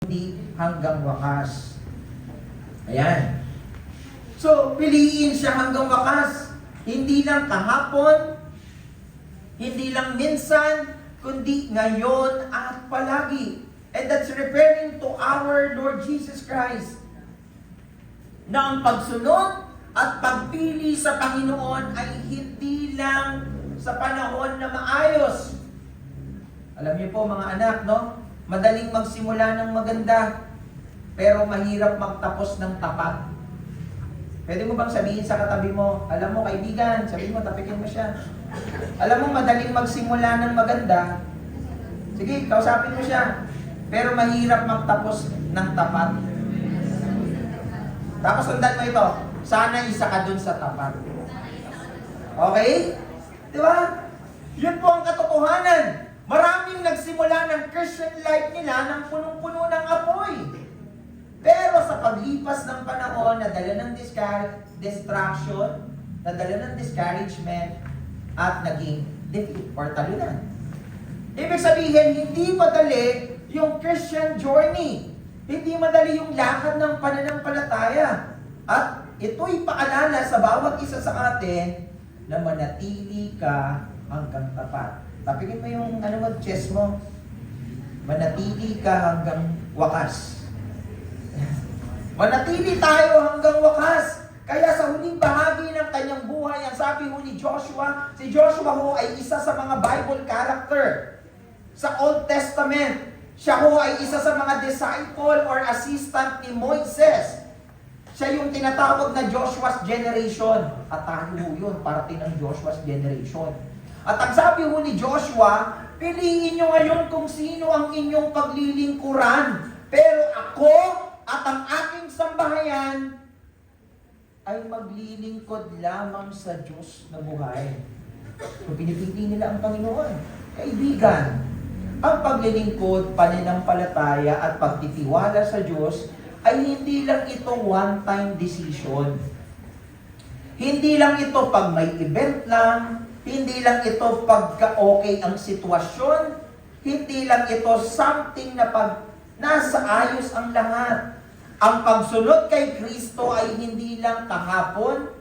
kundi hanggang wakas. Ayan. So, piliin siya hanggang wakas. Hindi lang kahapon, hindi lang minsan, kundi ngayon at palagi. And that's referring to our Lord Jesus Christ. Na ang pagsunod at pagpili sa Panginoon ay hindi lang sa panahon na maayos. Alam niyo po mga anak, no? Madaling magsimula ng maganda, pero mahirap magtapos ng tapat. Pwede mo bang sabihin sa katabi mo, alam mo kaibigan, sabihin mo, tapikin mo siya. Alam mo, madaling magsimula ng maganda, sige, kausapin mo siya, pero mahirap magtapos ng tapat. Tapos sundan mo ito, sana isa ka dun sa tapat. Okay? Di ba? Yun po ang katotohanan. Maraming nagsimula ng Christian life nila ng punong-puno ng apoy. Pero sa paglipas ng panahon, nadala ng distraction, nadala ng discouragement, at naging defeat or talunan. Ibig sabihin, hindi madali yung Christian journey. Hindi madali yung lakad ng pananampalataya. At ito'y paalala sa bawat isa sa atin na manatili ka hanggang tapat. Tapikin mo yung chest mo. Manatili ka hanggang wakas. Manatili tayo hanggang wakas. Kaya sa huling bahagi ng kanyang buhay, ang sabi ho ni Joshua, si Joshua ho ay isa sa mga Bible character sa Old Testament. Siya ho ay isa sa mga disciple or assistant ni Moises. Siya yung tinatawag na Joshua's generation. At tayo ho yun, parte ng Joshua's generation. At ang sabi ho ni Joshua, piliin nyo ngayon kung sino ang inyong paglilingkuran. Pero ako at ang aking sambahayan ay maglilingkod lamang sa Diyos na buhay. Kung pinipili nila ang Panginoon, kaibigan, ang paglilingkod, pananampalataya at pagtitiwala sa Diyos ay hindi lang ito one-time decision. Hindi lang ito pag may event lang, hindi lang ito pagka-okay ang sitwasyon, hindi lang ito something na pag nasa ayos ang lahat. Ang pagsunod kay Kristo ay hindi lang kahapon,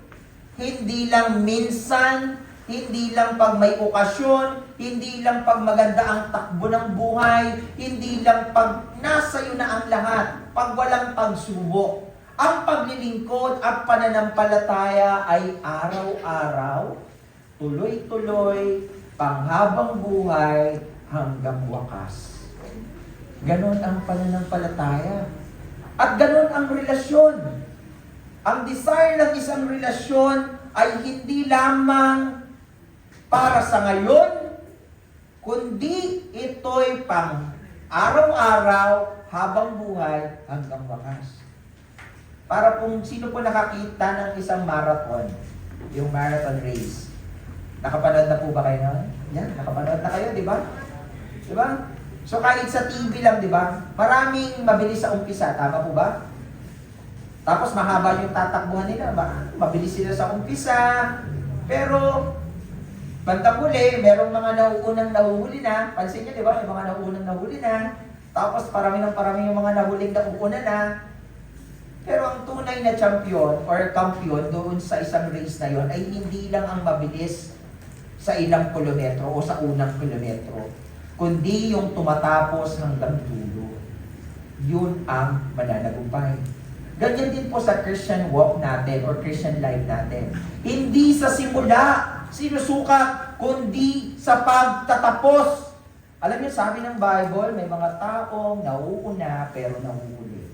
hindi lang minsan, hindi lang pag may okasyon, hindi lang pag maganda ang takbo ng buhay, hindi lang pag nasa iyo na ang lahat, pag walang pagsubok. Ang paglilingkod at pananampalataya ay araw-araw, tuloy-tuloy, panghabang buhay, hanggang wakas. Ganon ang pananampalataya. At ganon ang relasyon. Ang desire ng isang relasyon ay hindi lamang para sa ngayon, kundi ito'y pang araw-araw, habang buhay, hanggang wakas. Para kung sino po nakakita ng isang marathon, yung marathon race. Nakapanood na po ba kayo nun? Yan, nakapanood na kayo, di ba? Di ba? So kahit sa TV lang, di ba? Maraming mabilis sa umpisa, tama po ba? Tapos mahaba yung tatakbuhan nila, mabilis sila sa umpisa, pero bandang huli, merong mga nauunang nahuhuli na, pansin niyo, di ba? Yung mga nauunang nahuli na, tapos parami yung mga nahuling nauuna na, pero ang tunay na champion or kampiyon doon sa isang race na yon ay hindi lang ang mabilis sa ilang kilometro o sa unang kilometro, kundi yung tumatapos hanggang dulo. Yun ang mananagumpay. Ganyan din po sa Christian walk natin or Christian life natin. Hindi sa simula sinusukat, kundi sa pagtatapos. Alam niyo, sabi ng Bible, may mga taong nauuna pero nahuhuli.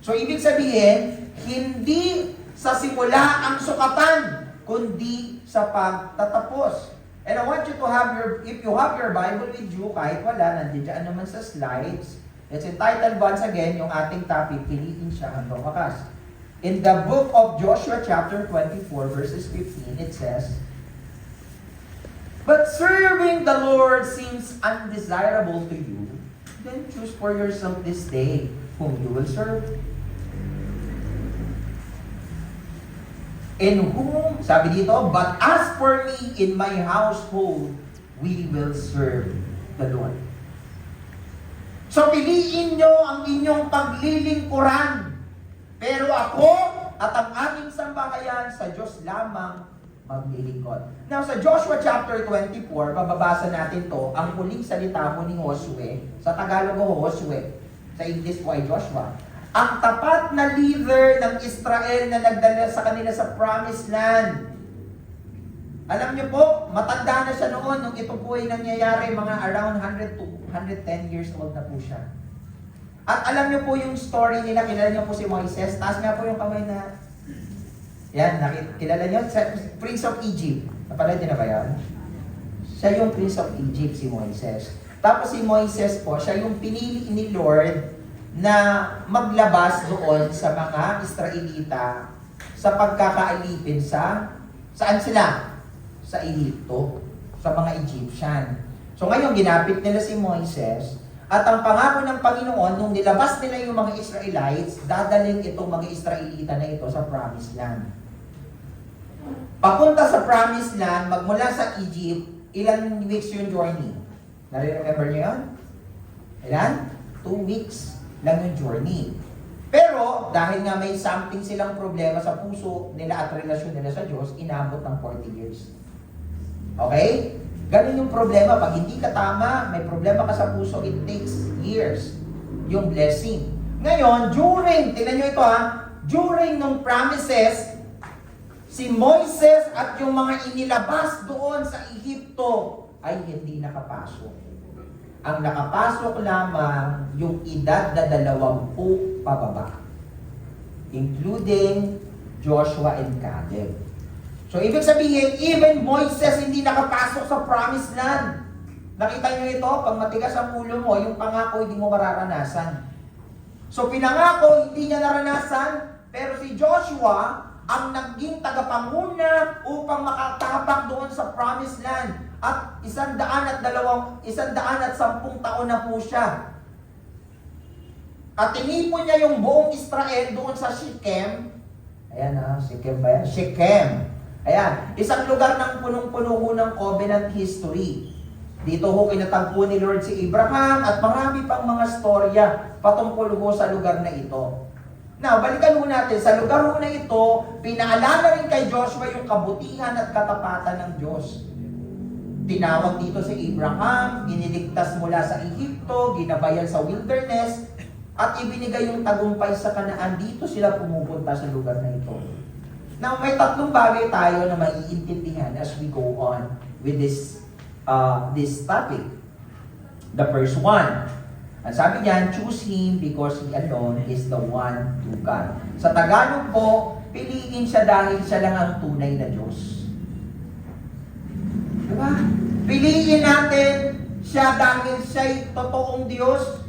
So, ibig sabihin, hindi sa simula ang sukatan, kundi sa pagtatapos. And I want you to have if you have your Bible with you, kahit wala, nandiyan naman sa slides. It's entitled once again, yung ating topic, piliin siya hanggang wakas. In the book of Joshua chapter 24, verses 15, it says, "But serving the Lord seems undesirable to you, then choose for yourself this day whom you will serve. In whom," sabi dito, "but as for me, in my household, we will serve the Lord." So piliin nyo ang inyong paglilingkuran. Pero ako at ang aking sambahayan sa Diyos lamang maglilingkod. Now sa Joshua chapter 24, bababasa natin to, ang huling salita mo ni Josue. Sa Tagalog ho, Josue. Sa English po ay Joshua. Ang tapat na leader ng Israel na nagdala sa kanila sa promised land. Alam niyo po, matanda na siya noon nung ito po ay nangyayari, mga around 100 to 110 years old na po siya. At alam niyo po yung story nila, kilala niyo po si Moises, taas nga po yung kamay na, yan, kilala niyo, Prince of Egypt. Napalad niyo na ba yan? Siya yung Prince of Egypt, si Moises. Tapos si Moises po, siya yung pinili ni Lord na maglabas doon sa mga Israelita sa pagkakaalipin saan sila? Sa Egypto, sa mga Egyptian. So ngayon, ginapit nila si Moises, at ang pangako ng Panginoon, nung nilabas nila yung mga Israelites, dadaling itong mga Israelita na ito sa Promised Land. Papunta sa Promised Land, magmula sa Egypt, ilan weeks yung journey? Nare-remember niyo yun? Ilan? 2 weeks lang yung journey. Pero, dahil nga may something silang problema sa puso nila at relasyon nila sa Diyos, inabot ng 40 years. Okay? Ganun yung problema. Pag hindi ka tama, may problema ka sa puso, it takes years. Yung blessing. Ngayon, tingnan nyo ito during nung promises, si Moises at yung mga inilabas doon sa Egypto ay hindi nakapasok. Ang nakapasok lamang yung edad na 20 pababa. Including Joshua and Caleb. So, ibig sabihin, even Moises hindi nakapasok sa promised land. Nakita niyo ito? Pag matigas ang ulo mo, yung pangako hindi mo mararanasan. So, pinangako, hindi niya naranasan, pero si Joshua ang naging tagapanguna upang makatapak doon sa promised land. At 110 taon na po siya. At tinipon niya yung buong Israel doon sa Shechem. Ayan Shechem ba yan? Shechem. Ayan, isang lugar ng punong-puno ho ng covenant history. Dito ho kinatagpo ni Lord si Abraham at marami pang mga storya patungkol ho sa lugar na ito. Now, balikan ho natin, sa lugar ho na ito, pinaalala rin kay Joshua yung kabutihan at katapatan ng Diyos. Tinawag dito si Abraham, iniligtas mula sa Egypto, ginabayan sa wilderness, at ibinigay yung tagumpay sa Kanaan. Dito sila pumupunta sa lugar na ito. Now, may 3 bagay tayo na maiintindihan as we go on with this topic. The first one, ang sabi niyan, choose Him because He alone is the one to God. Sa Tagalog po, piliin siya dahil siya lang ang tunay na Diyos. Diba? Piliin natin siya dahil siya'y totoong Diyos.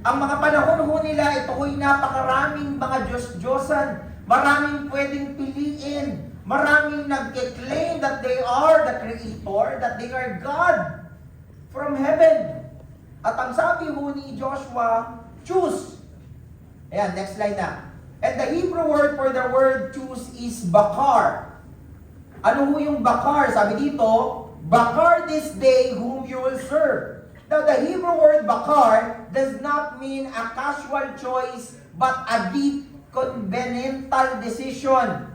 Ang mga panahon ho nila, ito ho'y napakaraming mga Diyos-Diyosan. Maraming pwedeng piliin. Maraming nag-claim that they are the Creator, that they are God from heaven. At ang sabi ho ni Joshua, choose. Ayan, next slide na. And the Hebrew word for the word choose is bakar. Ano ho yung bakar? Sabi dito, bakar this day whom you will serve. Now, the Hebrew word bakar does not mean a casual choice, but a deep covenantal decision.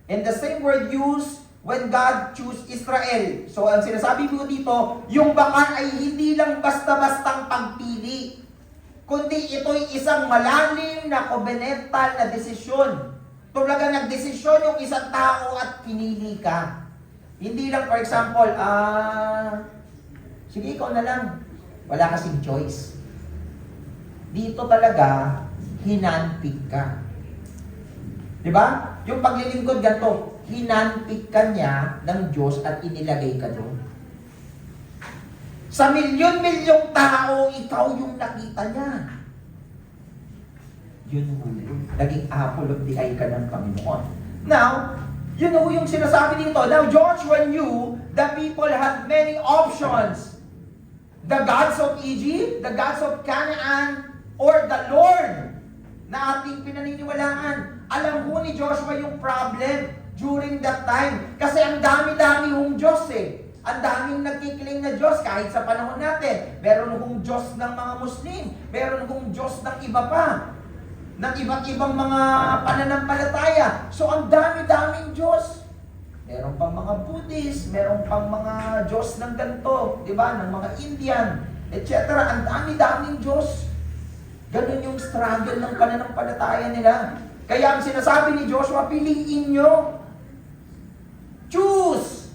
And the same word used when God chose Israel. So, ang sinasabi ko dito, yung bakar ay hindi lang basta-bastang pagpili, kundi ito'y isang malalim na covenantal na desisyon. Talaga nagdesisyon yung isang tao at pinili ka. Hindi lang, for example, sige, ikaw na lang. Wala kasing choice. Dito talaga, hinanpick ka. Diba? Yung paglilingkod ganito, hinanpick ka niya ng Diyos at inilagay ka doon. Sa milyon-milyong tao, ikaw yung nakita niya. Yun huli. Naging apple of the eye ka ng Panginoon. Now, yun yung sinasabi dito. Now, Joshua knew the people had many options. The gods of Egypt, the gods of Canaan, or the Lord na ating pinaniniwalaan. Alam mo ni Joshua yung problem during that time. Kasi ang dami-dami hong Diyos eh. Ang daming nagkikiling na Diyos kahit sa panahon natin. Meron hong Diyos ng mga Muslim. Meron hong Diyos ng iba pa. Ng iba't ibang mga pananampalataya. So ang dami-daming Diyos. Meron pang mga Buddhist, meron pang mga Diyos ng ganito, di ba? Ng mga Indian, etc. Ang dami-daming Diyos. Ganun yung struggle ng pananampalataya nila. Kaya ang sinasabi ni Joshua, piliin nyo. Choose!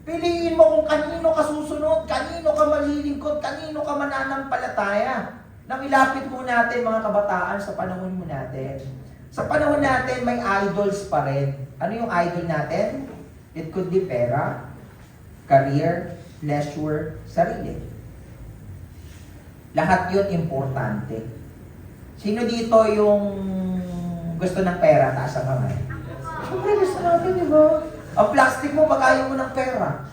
Piliin mo kung kanino ka susunod, kanino ka malilingkod, kanino ka mananampalataya. Nang ilapit mo natin mga kabataan sa panahon mo natin. Sa panahon natin, may idols pa rin. Ano yung idol natin? It could be pera, career, leisure, sarili. Lahat yun importante. Sino dito yung gusto ng pera? Taas ang kamay. Siyempre gusto natin, di ba? Ang plastic mo, pag ayaw mo ng pera.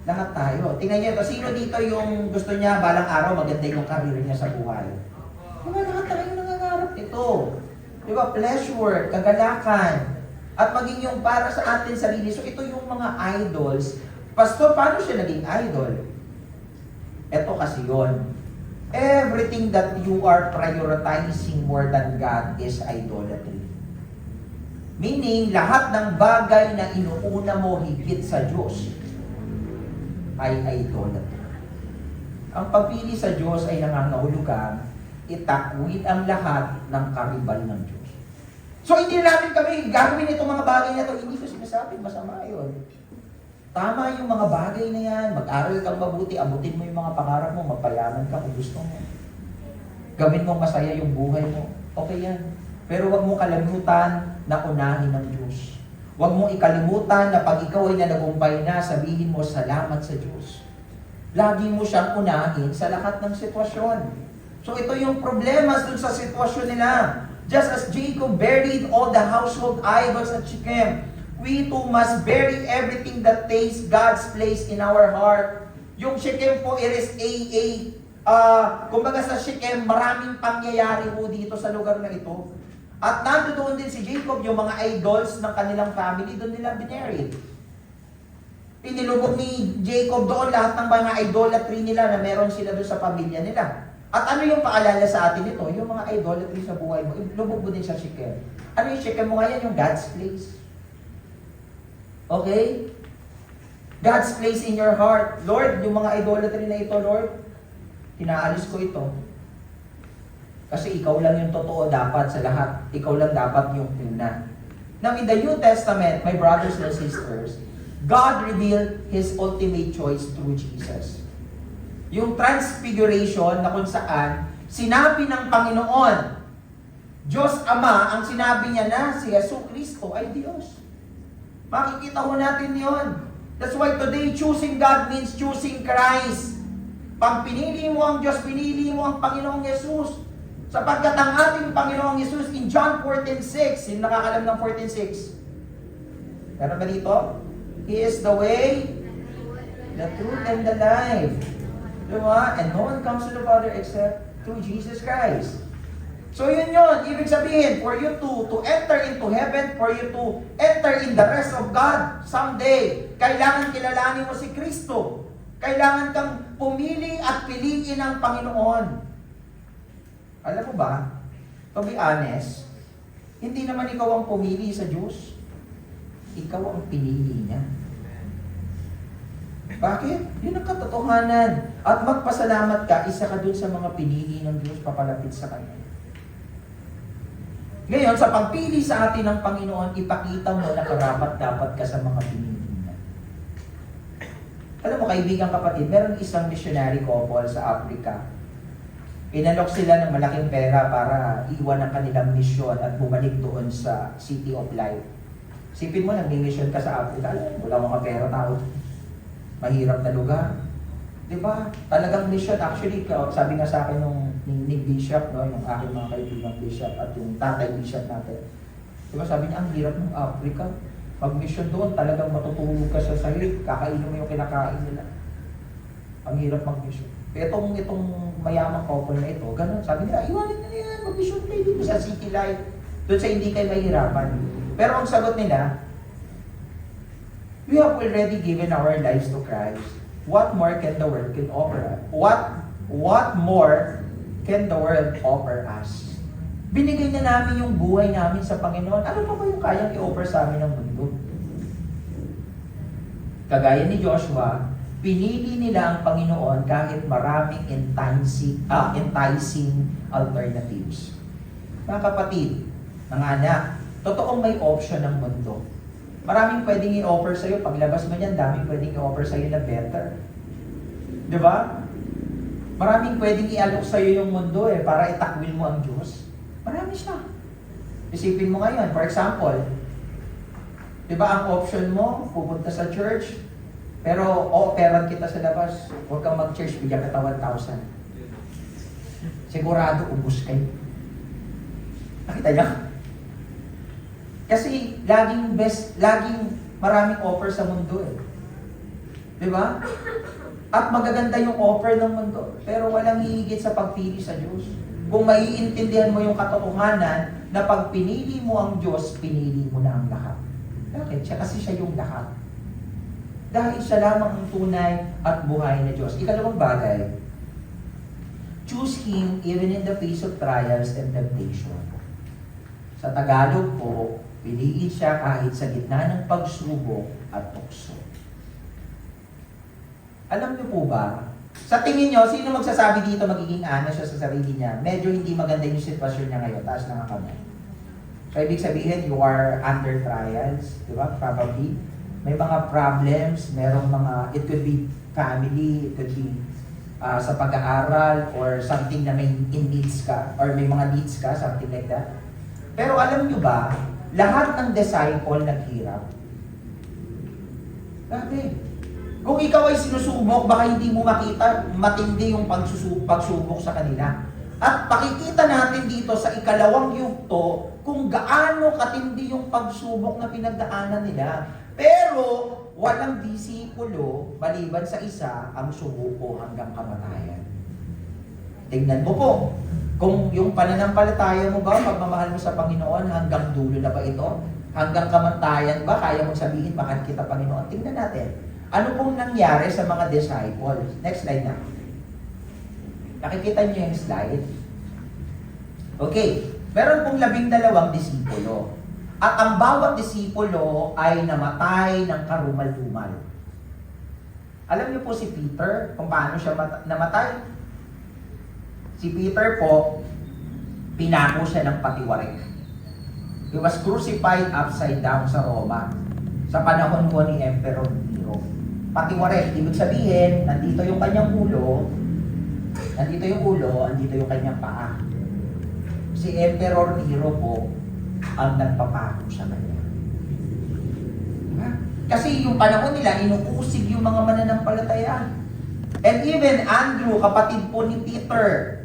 Lahat tayo. Tingnan niyo ito. Sino dito yung gusto niya balang araw maganda yung career niya sa buhay? Diba, lahat tayo nangangarap ito. Diba, pleasure, kagalakan, at maging yung para sa atin sarili. So ito yung mga idols. Pastor, paano siya naging idol? Ito kasi yun. Everything that you are prioritizing more than God is idolatry. Meaning, lahat ng bagay na inuuna mo higit sa Diyos ay idolatry. Ang pagpili sa Diyos ay nangangahulugan itakwid ang lahat ng karibal ng Diyos. So hindi namin kami gagawin itong mga bagay na ito. Hindi ko sinasabing masama yun. Tama yung mga bagay na yan. Mag-aral kang mabuti, abutin mo yung mga pangarap mo, magpayaman ka kung gusto mo. Gawin mo masaya yung buhay mo. Okay yan. Pero huwag mo kalimutan na unahin ng Diyos. Huwag mo ikalimutan na pag ikaw ay nalagumpay na, sabihin mo salamat sa Diyos. Lagi mo siyang unahin sa lahat ng sitwasyon. So ito yung problema dun sa sitwasyon nila. Just as Jacob buried all the household idols at Shechem, we too must bury everything that takes God's place in our heart. Yung Shechem po, it is kumbaga sa Shechem, maraming pangyayari po dito sa lugar na ito. At nandoon din si Jacob, yung mga idols ng kanilang family, doon nila binuried. Pinilubog ni Jacob doon lahat ng mga idolatry nila na meron sila doon sa pamilya nila. At ano yung paalala sa atin ito? Yung mga idolatry sa buhay mo, ilubog mo din sa Shechem. Ano yung Shechem mo ngayon? Yung God's place. Okay? God's place in your heart. Lord, yung mga idolatry na ito, Lord, tinaalis ko ito. Kasi ikaw lang yung totoo dapat sa lahat. Ikaw lang dapat yung una. Now, in the New Testament, my brothers and sisters, God revealed His ultimate choice through Jesus. Yung transfiguration na kung saan, sinabi ng Panginoon, Diyos Ama, ang sinabi niya na si Yesu Cristo ay Diyos. Makikita ho natin yon. That's why today, choosing God means choosing Christ. Pag pinili mo ang Diyos, pinili mo ang Panginoong Yesus. Sapagkat ang ating Panginoong Yesus in John 14:6, sino nakakalam ng 14:6? Meron ba dito? He is the way, the truth, and the life. Diba? And no one comes to the Father except through Jesus Christ. So yun yun. Ibig sabihin, for you to enter into heaven, for you to enter in the rest of God someday, kailangan kilalanin mo si Kristo. Kailangan kang pumili at piliin ang Panginoon. Alam mo ba, to be honest, hindi naman ikaw ang pumili sa Diyos. Ikaw ang pinili niya. Bakit? Yun ang katotohanan. At magpasalamat ka, isa ka dun sa mga pinili ng Diyos papalapit sa Kanya. Ngayon, sa pagpili sa atin ng Panginoon, ipakita mo na karapat-dapat ka sa mga pinili niya. Alam mo, kaibigan kapatid, meron isang missionary couple sa Africa. Inalok sila ng malaking pera para iwan ang kanilang misyon at bumalik doon sa City of Life. Sipin mo, nag-mission ka sa Africa, wala mga pera tao. Mahirap na lugar. Diba? Talagang mission. Actually, sabi nga sa akin nung ni Bishop, no, yung aking mga kaibigang Bishop at yung tatay Bishop natin. Diba? Sabi niya, ang hirap ng Africa. Mag-mission doon, talagang matutulog ka sa sahig, kakainin mo yung kinakain nila. Ang hirap mag-mission. Itong mayamang couple na ito, ganun. Sabi nila, iwanin nila yan, mag-mission kayo dito sa City Life. Doon sa hindi kayo mahirapan. Pero ang sagot nila, We have already given our lives to Christ. What more can the world can offer us? What more can the world offer us? Binigay na namin yung buhay namin sa Panginoon. Ano pa ba yung kayang i-offer sa amin ng mundo? Kagaya ni Joshua, pinili nila ang Panginoon kahit maraming enticing alternatives. Mga kapatid, mga anak, totoong may option ng mundo. Maraming pwedeng i-offer sa'yo. Paglabas mo niyan, daming pwedeng i-offer sa'yo na better. Di ba? Maraming pwedeng i-alok sa'yo yung mundo para itakwil mo ang Diyos. Marami siya. Isipin mo ngayon, for example, di ba ang option mo, pupunta sa church, pero operan kita sa labas, huwag kang mag-church, bigyan kita 1,000. Sigurado, ubus kayo. Nakita niya? Kasi laging maraming offer sa mundo Di ba? At magaganda yung offer ng mundo, pero walang hihigit sa pagpili sa Diyos. Kung maiintindihan mo yung katotohanan na pag pinili mo ang Diyos, pinili mo na ang lahat. Bakit? Kasi siya yung lahat. Dahil siya lamang ang tunay at buhay na Diyos. Ikalawang bagay, choose Him even in the face of trials and temptation. Sa Tagalog po, piliin siya kahit sa gitna ng pagsubok at tukso. Alam niyo po ba, sa tingin niyo, sino magsasabi dito magiging honest siya sa sarili niya? Medyo hindi maganda yung sitwasyon niya ngayon. Taas lang ang kamay. So, ibig sabihin, you are under trials, di ba? Probably. May mga problems, merong mga, it could be family, it could be sa pag-aaral, or something na may needs ka, or may mga needs ka, something like that. Pero alam niyo ba, lahat ng disciple naghirap. Grabe. Kung ikaw ay sinusubok, baka hindi mo makita matindi yung pagsubok sa kanila. At pakikita natin dito sa ikalawang yugto kung gaano katindi yung pagsubok na pinagdaanan nila. Pero walang disipulo, maliban sa isa, ang sumuko hanggang kamatayan. Tingnan mo po, kung yung pananampalataya mo ba, pagmamahal mo sa Panginoon, hanggang dulo na ba ito? Hanggang kamatayan ba? Kaya mong sabihin, bakit kita Panginoon? Tingnan natin. Ano pong nangyari sa mga disciples? Next slide na. Nakikita niyo yung slide? Okay. Meron pong 12 disipulo. At ang bawat disipulo ay namatay ng karumal-dumal. Alam niyo po si Peter, kung paano siya namatay? Si Peter po, pinako siya ng patiwarik. He was crucified upside down sa Roma sa panahon po ni Emperor Nero. Patiwarik, ibig sabihin, nandito yung kanyang ulo, andito yung kanyang paa. Si Emperor Nero po ang nagpapako sa kanya. Diba? Kasi yung panahon nila, inuusig yung mga mananampalataya. And even Andrew, kapatid po ni Peter,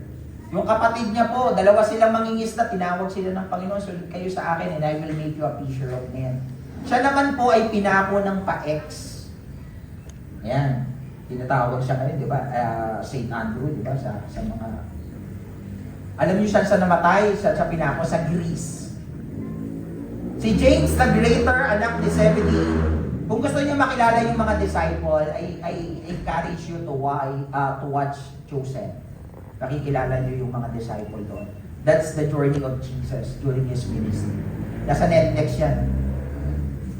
yung kapatid niya po, dalawa silang mangingisda, tinawag sila ng Panginoon, so kayo sa akin and I will make you a fisher of men. Siya naman po ay pinako ng pa-ex. Ayan, tinatawag siya ngayon, di ba? St. Andrew, di ba? Sa mga... Alam niyo siya sa namatay, sa pinako sa Greece. Si James the Greater, anak ni Zebedee. Kung gusto niyo makilala yung mga disciple, I encourage you to watch Chosen. Nakikilala niyo yung mga disciple doon. That's the journey of Jesus during His ministry. Nasa Netflix yan.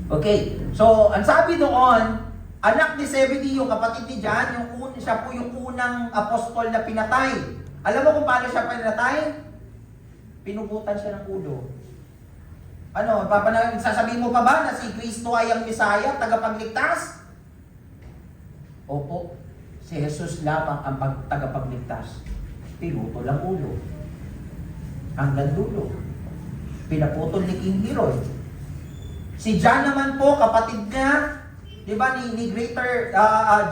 Okay, so ang sabi doon, anak ni Zebedee, yung kapatid ni John, siya po yung unang apostol na pinatay. Alam mo kung paano siya pinatay? Pinugutan siya ng ulo. Ano, sasabihin mo pa ba na si Kristo ay ang Misaya, tagapagligtas? Opo, si Jesus lamang ang tagapagligtas. Pinuto lang ulo. Hanggang dulo. Pinaputol ni King Herod. Si John naman po, kapatid niya, di ba, ni Greater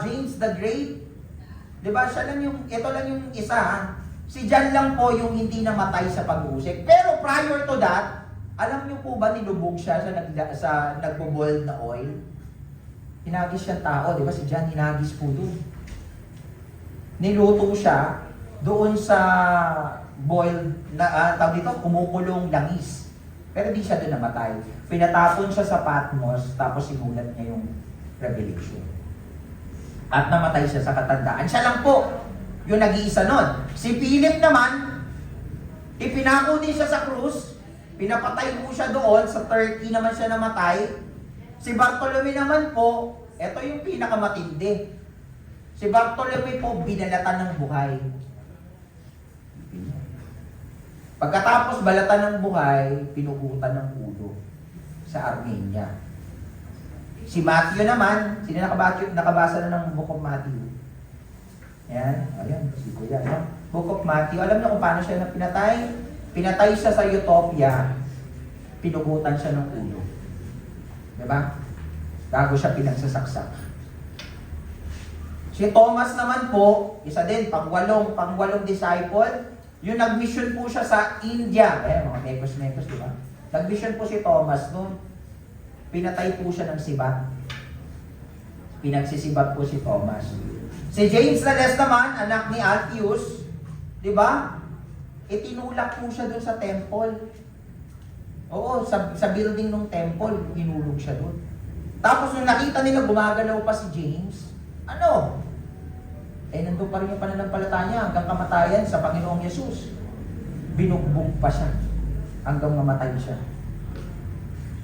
James the Great, di ba, siya lang yung, ito lang yung isa, si John lang po yung hindi namatay sa pag-uusik. Pero prior to that, alam niyo po ba nilubog siya sa nagbo-boiled na oil? Hinagis siyang tao, di ba, si John hinagis po doon. Niluto siya doon sa boiled na, tawag dito, kumukulong langis. Pero di siya doon namatay. Pinatapon siya sa Patmos, tapos sinulat niya yung Revelation. At namatay siya sa katandaan. Siya lang po yung nag-iisa nun. Si Philip naman, ipinako din siya sa krus. Pinapatay po siya doon. Sa Turkey naman siya namatay. Si Bartolome naman po, ito yung pinakamatindi. Si Bartolome po, binalatan ng buhay. Pagkatapos balatan ng buhay, pinugutan ng ulo sa Armenia. Si Matthew naman, sino nakabasa na ng Book of Matthew? Yan, ayan, si Kuya. No? Book of Matthew, alam niyo kung paano siya na pinatay? Pinatay siya sa Utopia, pinugutan siya ng ulo. Diba? Bago siya pinagsasaksak. Si Thomas naman po, isa din, pangwalong disciple, yung nag-mission po siya sa India. Mga mekos-mekos, di ba? Nag-mission po si Thomas noon. Pinatay po siya ng sibat. Pinagsisibat po si Thomas. Si James na Les naman, anak ni Alphaeus, di ba? Itinulak po siya doon sa temple. Oo, sa building ng temple, hinulog siya doon. Tapos nung nakita nila gumagalaw pa si James, ano? Nandun pa rin yung pananampalataya niya hanggang kamatayan sa Panginoong Yesus. Binugbog pa siya hanggang mamatay siya.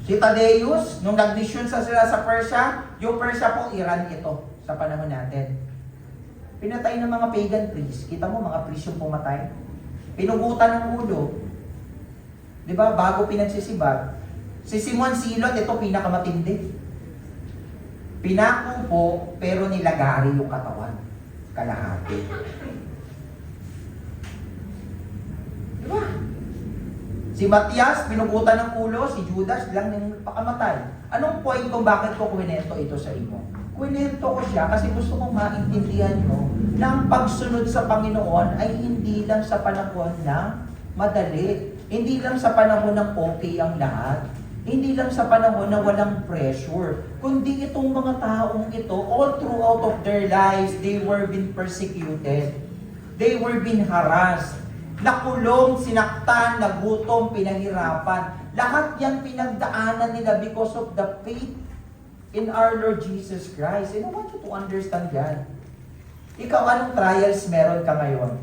Si Thaddeus, nung nag-mission sila sa Persia, yung Persia po, Iran ito sa panahon natin. Pinatay ng mga pagan priests. Kita mo, mga priests yung pumatay. Pinugutan ng ulo. Di ba? Bago pinagsisibat. Si Simon Silot, ito pinakamatindi. Pinako po, pero nilagari yung katawan. Kalahati. Diba? Si Matias, pinugutan ng ulo. Si Judas lang yung pakamatay. Anong point kung bakit ko kwento ito sa inyo? Kwento ko siya kasi gusto kong maintindihan nyo na ang pagsunod sa Panginoon ay hindi lang sa panahon ng madali. Hindi lang sa panahon ng okay ang lahat. Hindi lang sa panahon na walang pressure, kundi itong mga taong ito, all throughout of their lives, they were being persecuted. They were being harassed. Nakulong, sinaktan, nagutom, pinahirapan. Lahat yan pinagdaanan nila because of the faith in our Lord Jesus Christ. And I want you to understand yan. Ikaw, anong trials meron ka ngayon?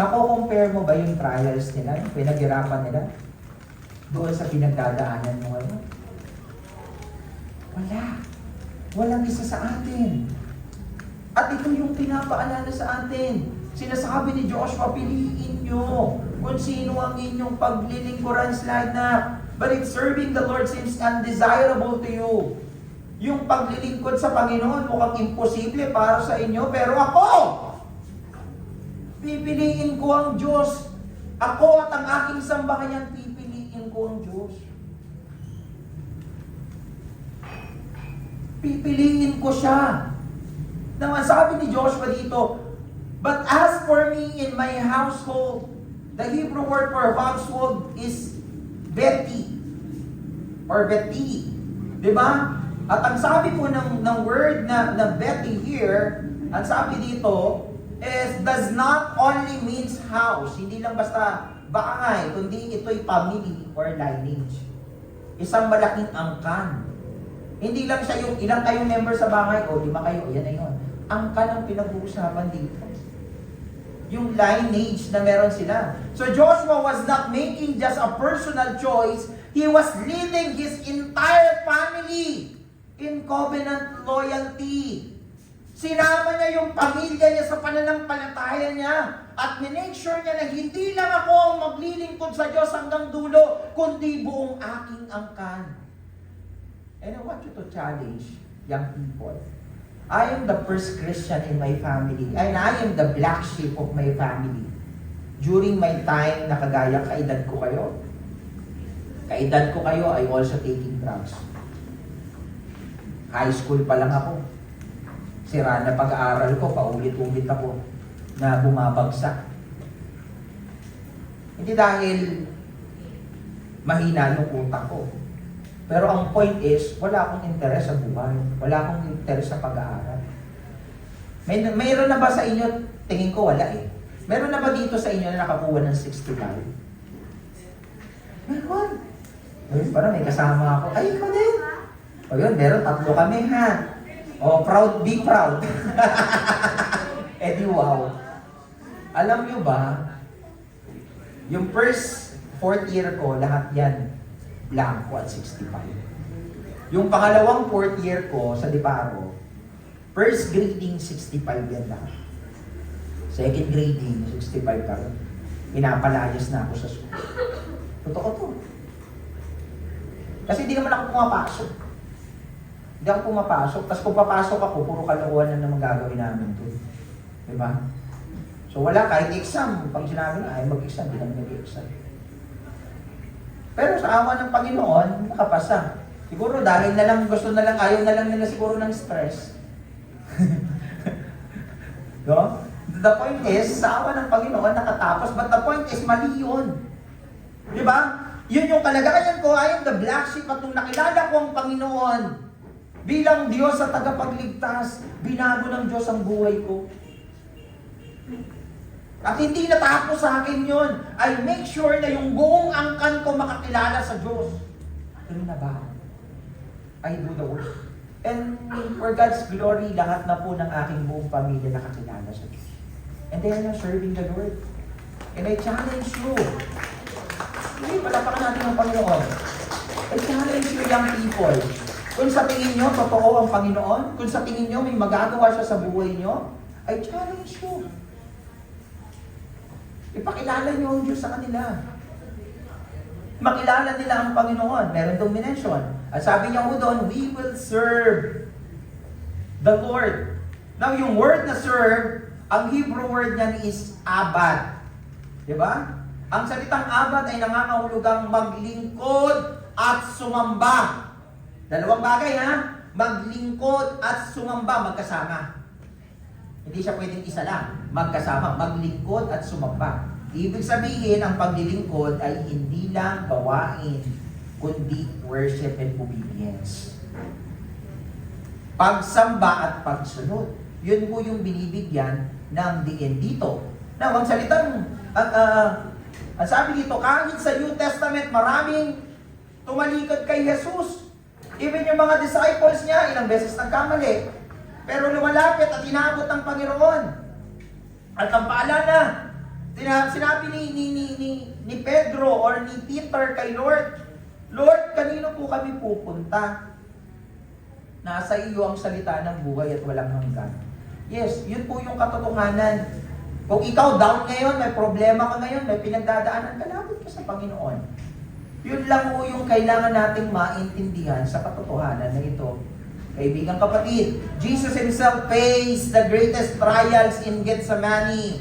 Mako-compare mo ba yung trials nila, yung pinaghirapan nila? Doon sa pinagdadaanan mo ngayon? Wala. Walang isa sa atin. At ito yung pinapaalala sa atin. Sinasabi ni Joshua, piliin nyo kung sino ang inyong paglilingkuran. Slide na. But if serving the Lord seems undesirable to you, yung paglilingkod sa Panginoon mukhang imposible para sa inyo, pero ako, pipiliin ko ang Diyos. Ako at ang aking sambahayan, pipiliin ko ang Diyos. Pipiliin ko siya. Naman sabi ni Joshua dito, but as for me in my household, the Hebrew word for household is Beti or Beti. Diba? At ang sabi po ng word na Beti here, ang sabi dito, is does not only means house. Hindi lang basta bahay, kundi ito'y family or lineage. Isang malaking angkan. Hindi lang siya yung ilang kayong member sa bahay, o 5 kayo, yan na yun. Angkan ang pinag-uusapan dito. Yung lineage na meron sila. So Joshua was not making just a personal choice, he was leading his entire family in covenant loyalty. Sinama niya yung pamilya niya sa pananampalataya niya at minake sure niya na hindi lang ako ang maglilingkod sa Diyos hanggang dulo, kundi buong aking angkan. And I want you to challenge young people. I am the first Christian in my family and I am the black sheep of my family. During my time na kagaya kaedad ko kayo, I also taking drugs. High school pa lang ako. Sira na pag-aaral ko, paulit-ulit ako na bumabagsak. Hindi dahil mahina yung utak ko. Pero ang point is, wala akong interes sa buhay. Wala akong interes sa pag-aaral. Mayroon na ba sa inyo, tingin ko wala eh. Meron na ba dito sa inyo na nakakuha ng 65? Meron. Parang may kasama ako. Ay, ikaw din. O yun, meron 3 kami ha. O, proud, be proud. Eh di wow. Alam nyo ba, yung first 4th year ko, lahat yan, blanco at 65. Yung pangalawang 4th year ko sa Diparo, first grading, 65 yan lang. Second grading, 65 ka rin. Pinapalayas na ako sa school. Totoo to. Kasi hindi naman ako pumapasok. Hindi ako pumapasok. Tapos kung papasok ako, puro kalokohan na naman gagawin namin to. Diba? So wala, kahit exam. Pag sinabi na, ay mag-exam, hindi naman nag-exam. Pero sa awa ng Panginoon, nakapasa. Siguro dahil na lang, gusto na lang, ayaw na lang nila siguro ng stress. No? The point is, sa awa ng Panginoon, nakatapos. But the point is, mali yun. Diba? Yun yung kalagayan ko, I am the black sheep. At nung nakilala ko ang Panginoon, bilang Diyos sa tagapagligtas, binago ng Diyos ang buhay ko. At hindi natapos sa akin yun. I make sure na yung buong angkan ko makakilala sa Diyos. Pero na ba? I do the work. And for God's glory, lahat na po ng aking buong pamilya nakakilala sa Diyos. And they are now serving the Lord. And I challenge you. Hindi, palapakan natin ang Panginoon. I challenge you, young people. Kung sa tingin nyo, totoo ang Panginoon, kung sa tingin nyo, may magagawa siya sa buhay nyo, I challenge you. Ipakilala nyo ang Diyos sa kanila. Makilala nila ang Panginoon. Meron itong minention. At sabi niya po doon, we will serve the Lord. Now, yung word na serve, ang Hebrew word niyan is abad. Diba? Ang salitang abad ay nangangahulugang maglingkod at sumamba. Dalawang bagay ha? Maglingkod at sumamba magkasama. Hindi siya pwedeng isa lang. Magkasama, maglingkod at sumamba. Ibig sabihin, ang paglilingkod ay hindi lang gawain, kundi worship and obedience. Pagsamba at pagsunod. Yun po yung binibigyan ng diin dito. Now, ang salitang, ang sabi dito, kahit sa New Testament, maraming tumalikod kay Jesus. Even yung mga disciples niya, ilang beses nagkamali. Pero lumalapit at inabot ng Panginoon. At ang paalala, sinabi ni Pedro or ni Peter kay Lord, Lord, kanino po kami pupunta? Nasa iyo ang salita ng buhay at walang hanggan. Yes, yun po yung katotohanan. Kung ikaw down ngayon, may problema ka ngayon, may pinagdadaanan, kalapit ka sa Panginoon. Yun lang po yung kailangan nating maintindihan sa katotohanan na ito. Kaibigan kapatid, Jesus Himself faced the greatest trials in Gethsemane.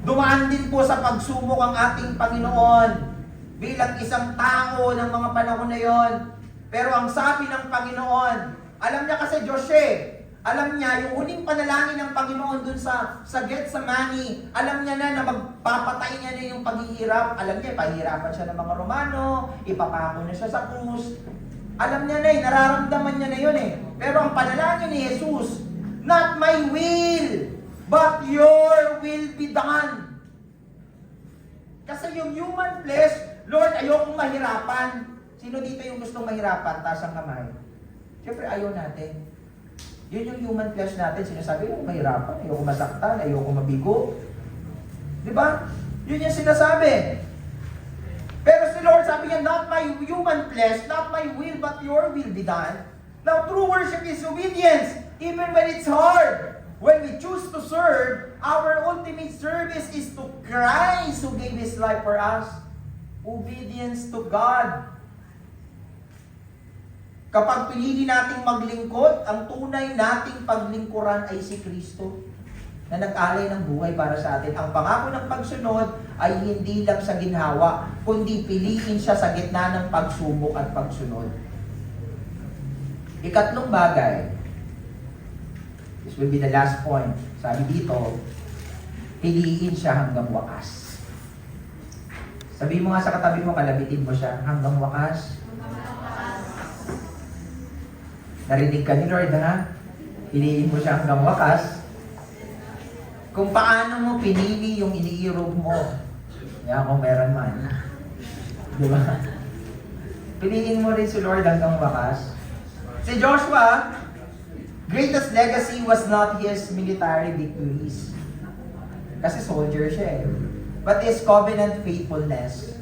Dumaan din po sa pagsubok ang ating Panginoon bilang isang tao ng mga panahon na yon. Pero ang sabi ng Panginoon, alam niya kasi Diyos siya. Alam niya, yung huling panalangin ng Panginoon dun sa Gethsemane, alam niya na magpapatay niya na yung paghihirap. Alam niya, pahihirapan siya ng mga Romano, ipapako na siya sa krus. Alam niya na nararamdaman niya na yun Pero ang panalangin ni Jesus, not my will, but your will be done. Kasi yung human flesh, Lord, ayokong mahirapan. Sino dito yung gustong mahirapan? Taas ang kamay. Siyempre, ayaw natin. Yun yung human flesh natin. Sinasabi, ayokong mahirapan, ayokong masaktan, ayokong mabigo. Diba? Yun yung sinasabi. Pero si Lord sabi niya, not my human flesh, not my will, but your will be done. Now, true worship is obedience, even when it's hard. When we choose to serve, our ultimate service is to Christ who gave His life for us. Obedience to God. Kapag pinili nating maglingkod, ang tunay nating paglingkuran ay si Kristo na nag-alay ng buhay para sa atin. Ang pangako ng pagsunod ay hindi lang sa ginhawa, kundi piliin siya sa gitna ng pagsubok at pagsunod. Ikatlong bagay, this will be the last point. Sabi dito, piliin siya hanggang wakas. Sabi mo nga sa katabi mo, kalabitin mo siya hanggang wakas. Narinig ka ni Lord, ha? Piliin mo siya hanggang wakas. Kung paano mo pinili yung iniirog mo. Yan kung meron man. Di ba? Piliin mo rin si Lord hanggang wakas. Si Joshua, greatest legacy was not his military victories. Kasi soldier siya eh. But his covenant faithfulness.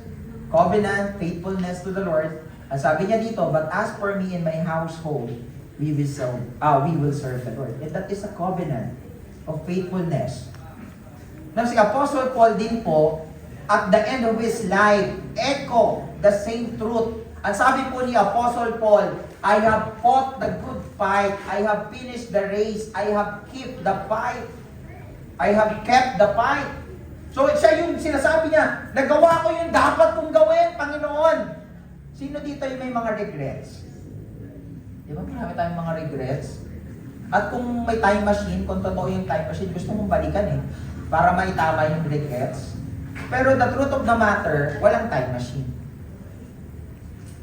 Covenant faithfulness to the Lord. Ang sabi niya dito, but as for me and my household, we will serve the Lord. And that is a covenant of faithfulness. Now si Apostle Paul din po, at the end of his life, echo the same truth. Ang sabi po ni Apostle Paul, I have fought the good fight, I have finished the race, I have kept the fight. I have kept the fight. So siya yung sinasabi niya, nagawa ko yung dapat kong gawin, Panginoon. Sino dito yung may mga regrets? Di ba marami tayong mga regrets? At kung may time machine, kung totoo yung time machine, gusto mong balikan eh, para maitama yung regrets. Pero the truth of the matter, walang time machine.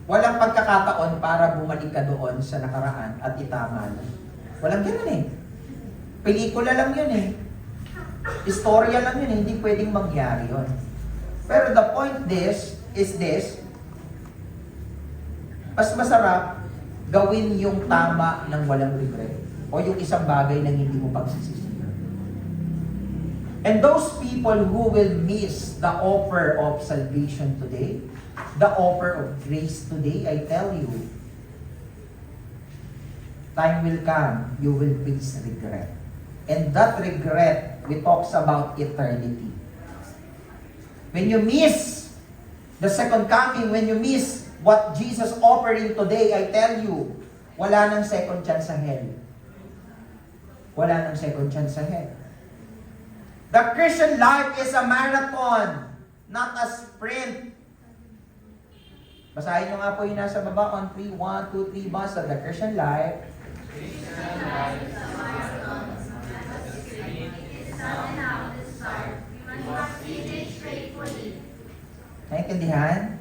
Walang pagkakataon para bumalik ka doon sa nakaraan at itama na. Walang ganun eh. Pelikula lang yun eh. Istorya lang yun eh. Hindi pwedeng mangyari yun. Pero the point is this, mas masarap gawin yung tama ng walang regret o yung isang bagay na hindi mo pagsisisihan. And those people who will miss the offer of salvation today, the offer of grace today, I tell you, time will come, you will face regret. And that regret, we talks about eternity. When you miss the second coming, when you miss what Jesus offering today, I tell you, wala nang second chance sa hell. Wala nang second chance sa hell. The Christian life is a marathon, not a sprint. Basahin nyo nga po yung nasa baba on 3, 1, 2, 3, basta the Christian life. Christian life is a marathon, not a sprint. It's not enough to start. We must finish faithfully. Naintindihan?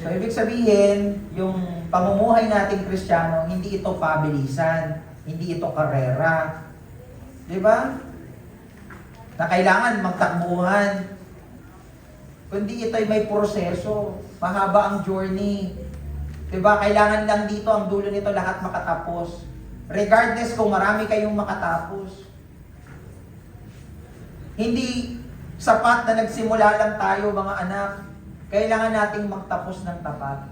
So, ibig sabihin, yung pamumuhay nating Kristiyano, hindi ito pabilisan, hindi ito karera. Di ba? Na kailangan magtakbuhan. Kundi ito'y may proseso. Mahaba ang journey. Diba? Kailangan lang dito ang dulo nito lahat makatapos. Regardless kung marami kayong makatapos. Hindi sapat na nagsimula lang tayo mga anak. Kailangan nating magtapos ng tapat.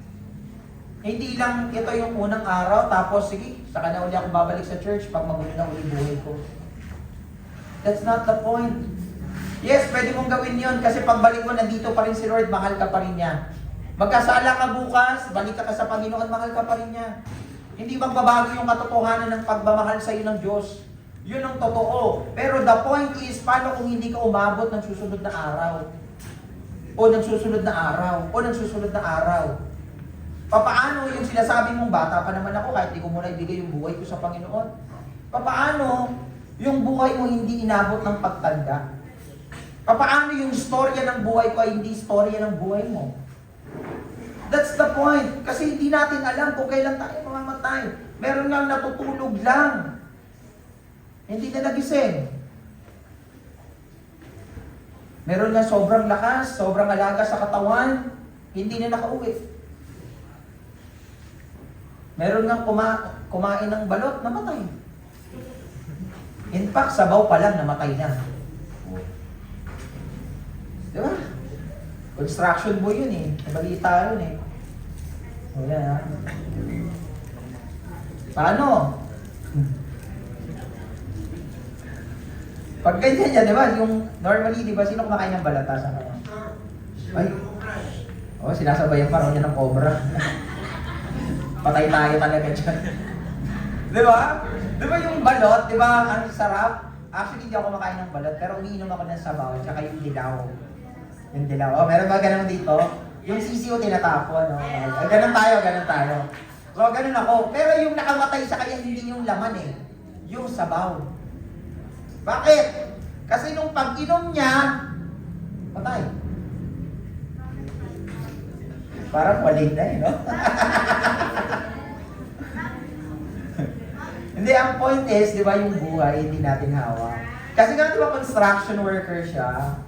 Hindi lang ito yung unang araw, tapos sige, saka na uli ako babalik sa church pag magulo na uli buhay ko. That's not the point. Yes, pwede mong gawin yon kasi pagbalik mo, nandito pa rin si Lord, mahal ka pa rin niya. Magkasala ka bukas, balik ka sa Panginoon, mahal ka pa rin niya. Hindi magbabago yung katotohanan ng pagmamahal sa iyo ng Diyos. Yun ang totoo. Pero the point is, paano kung hindi ka umabot ng susunod na araw? O ng susunod na araw? O ng susunod na araw? Papaano yung sinasabi mong bata pa naman ako kahit di ko muna ibigay yung buhay ko sa Panginoon? Papaano yung buhay mo hindi inabot ng pagtanda? Papaano yung storya ng buhay ko ay hindi storya ng buhay mo? That's the point. Kasi hindi natin alam kung kailan tayo mamamatay. Meron nga natutulog lang. Hindi na nagising. Meron nga sobrang lakas, sobrang alaga sa katawan, hindi na nakauwi. Meron nga kumain ng balot, namatay. In fact, sabaw pa lang, namatay na. Di ba? Construction boy yun eh. Nabalita yun eh. O yan ha. Paano? Pag ganyan yan, di ba? Yung normally, di ba? Sino kumakain ng balata sa kanya? Ay. O, sinasabayan pa rin niya ng cobra. Patay tayo talaga dyan. Di ba? Di ba yung balot, di ba? Ang sarap. Actually, hindi ako kumakain ng balot, pero umiinom ako ng sabaw, tsaka yung dilaw. Yung dilaw. O, meron ba ganun dito? Yung sisiyo tinatapon, no? Ganun tayo. So, ganun ako. Pero yung nakamatay sa kanya, hindi yung laman eh. Yung sabaw. Bakit? Kasi nung pag-inom niya, patay. Parang walig na eh, no? Hindi, ang point is, di ba yung buhay, hindi natin hawak. Kasi nga, di ba construction worker siya?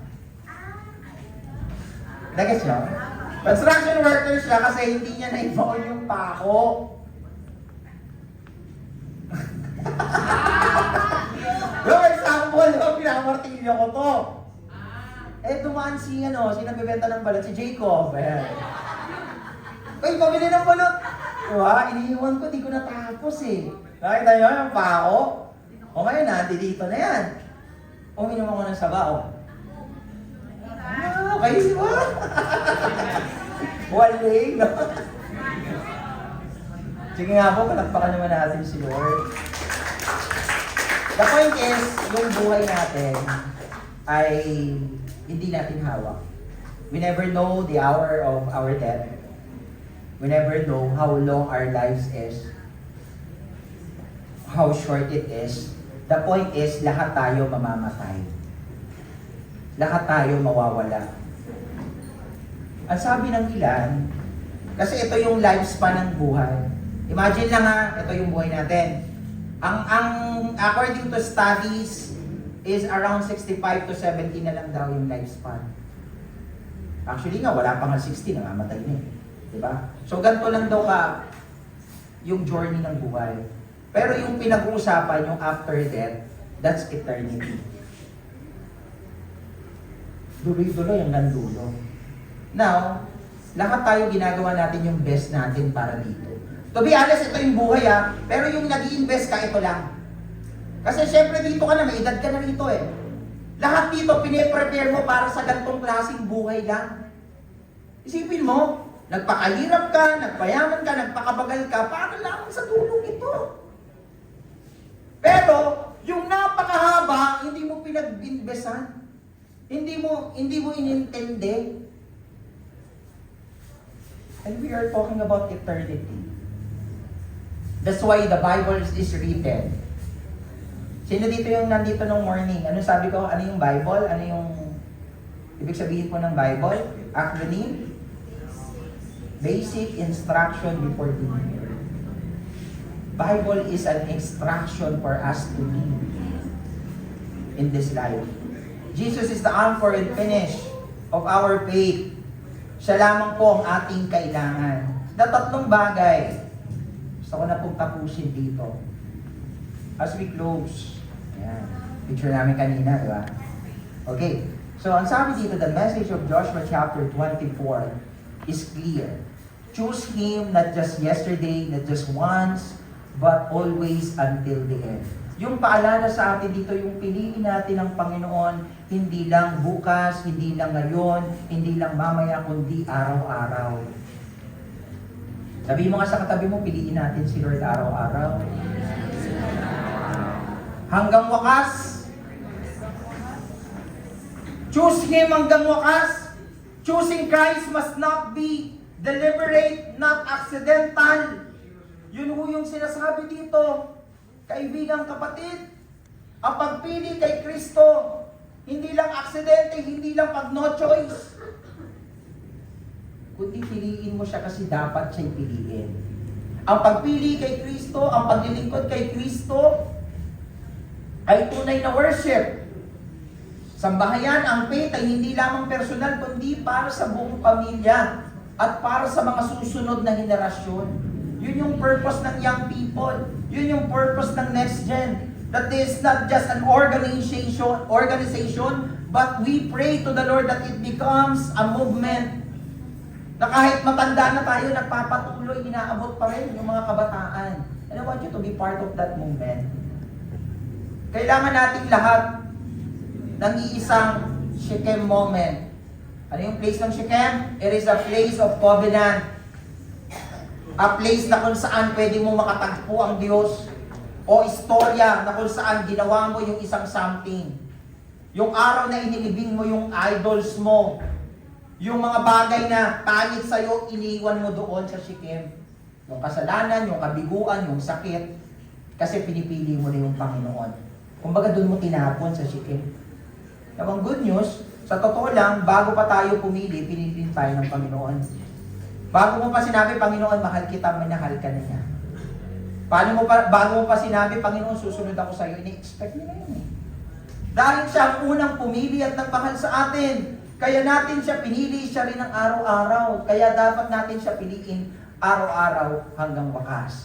Nagets nyo? Construction worker siya kasi hindi niya na-involve yung pako. Yung example, pinamartilyo ko to. Dumaan si nagbebenta ng balot, si Jacob. Ayan. Uy, pabili ng balot. Diba? Iniiwan ko, di ko natapos eh. Nakita nyo yung pako? O ngayon, dito na yan. Uminom ako ng sabaw. Okay, di ba? Waling, no? Sige nga po, palakpakan naman natin si Lord. The point is, yung buhay natin ay hindi natin hawak. We never know the hour of our death. We never know how long our lives is. How short it is. The point is, lahat tayo mamamatay. Lahat tayo mawawala. Ang sabi ng ilan, kasi ito yung lifespan ng buhay. Imagine lang ito yung buhay natin. Ang according to studies, is around 65 to 70 na lang daw yung lifespan. Actually nga, wala pa nga 60, namamatay na eh. Diba? So, ganito lang daw yung journey ng buhay. Pero yung pinag-uusapan, yung after death, that's eternity. Duloy-duloy hanggang dulo. Now, lahat tayo ginagawa natin yung best natin para dito. To be honest, ito yung buhay pero yung nag-i-invest ka, ito lang. Kasi syempre dito ka na, may edad ka na rito eh. Lahat dito, pine-prepare mo para sa ganitong klaseng buhay lang. Isipin mo, nagpakahirap ka, nagpayaman ka, nagpakabagal ka, para lang sa tulong ito. Pero, yung napakahaba, hindi mo pinag-investan. Hindi mo inintindi. And we are talking about eternity. That's why the Bible is written. Sino dito yung nandito nung morning? Ano sabi ko? Ano yung Bible? Ano yung ibig sabihin po ng Bible? Acronym? Basic Instruction Before Dinner. Bible is an instruction for us to live in this life. Jesus is the anchor and finish of our faith. Siya lamang po ang ating kailangan. Na tatlong bagay. Gusto ko na pong tapusin dito. As we close. Ayan. Picture namin kanina, di ba? Okay. So, ang sabi dito, the message of Joshua chapter 24 is clear. Choose Him not just yesterday, not just once, but always until the end. Yung paalala sa atin dito, yung piliin natin ng Panginoon, hindi lang bukas, hindi lang ngayon, hindi lang mamaya, kundi araw-araw. Sabi mo nga sa katabi mo, piliin natin si Lord araw-araw. Hanggang wakas. Choose Him hanggang wakas. Choosing Christ must not be deliberate, not accidental. Yun ho yung sinasabi dito. Kaibigang kapatid, ang pagpili kay Kristo, hindi lang aksidente, hindi lang pag no choice. Kundi piliin mo siya kasi dapat siya'y piliin. Ang pagpili kay Kristo, ang paglilingkod kay Kristo, ay tunay na worship. Sambahayan, ang faith ay hindi lamang personal, kundi para sa buong pamilya at para sa mga susunod na henerasyon. Yun yung purpose ng young people. Yun yung purpose ng next gen. That is not just an organization, but we pray to the Lord that it becomes a movement. Na kahit matanda na tayo, nagpapatuloy, inaabot pa rin yung mga kabataan. And I want you to be part of that movement. Kailangan nating lahat ng iisang Shechem moment. Ano yung place ng Shechem? It is a place of covenant. A place na kung saan pwede mo makatagpo ang Diyos. O istorya na kung saan ginawa mo yung isang something. Yung araw na inilibing mo yung idols mo. Yung mga bagay na pangit sa'yo, iniwan mo doon sa Shechem. Yung kasalanan, yung kabiguan, yung sakit. Kasi pinipili mo na yung Panginoon. Kumbaga doon mo tinapon sa Shechem. Now, ang good news, sa totoo lang, bago pa tayo pumili, pinili tayo ng Panginoon. Bago mo pa sinabi, Panginoon, mahal kita, minahal ka na niya. Bago mo pa sinabi, Panginoon, susunod ako sa iyo, ini-expect niya na yun eh. Dahil siya ang unang pumili at nagmahal sa atin. Kaya natin siya pinili, siya rin ang araw-araw. Kaya dapat natin siya piliin araw-araw hanggang wakas.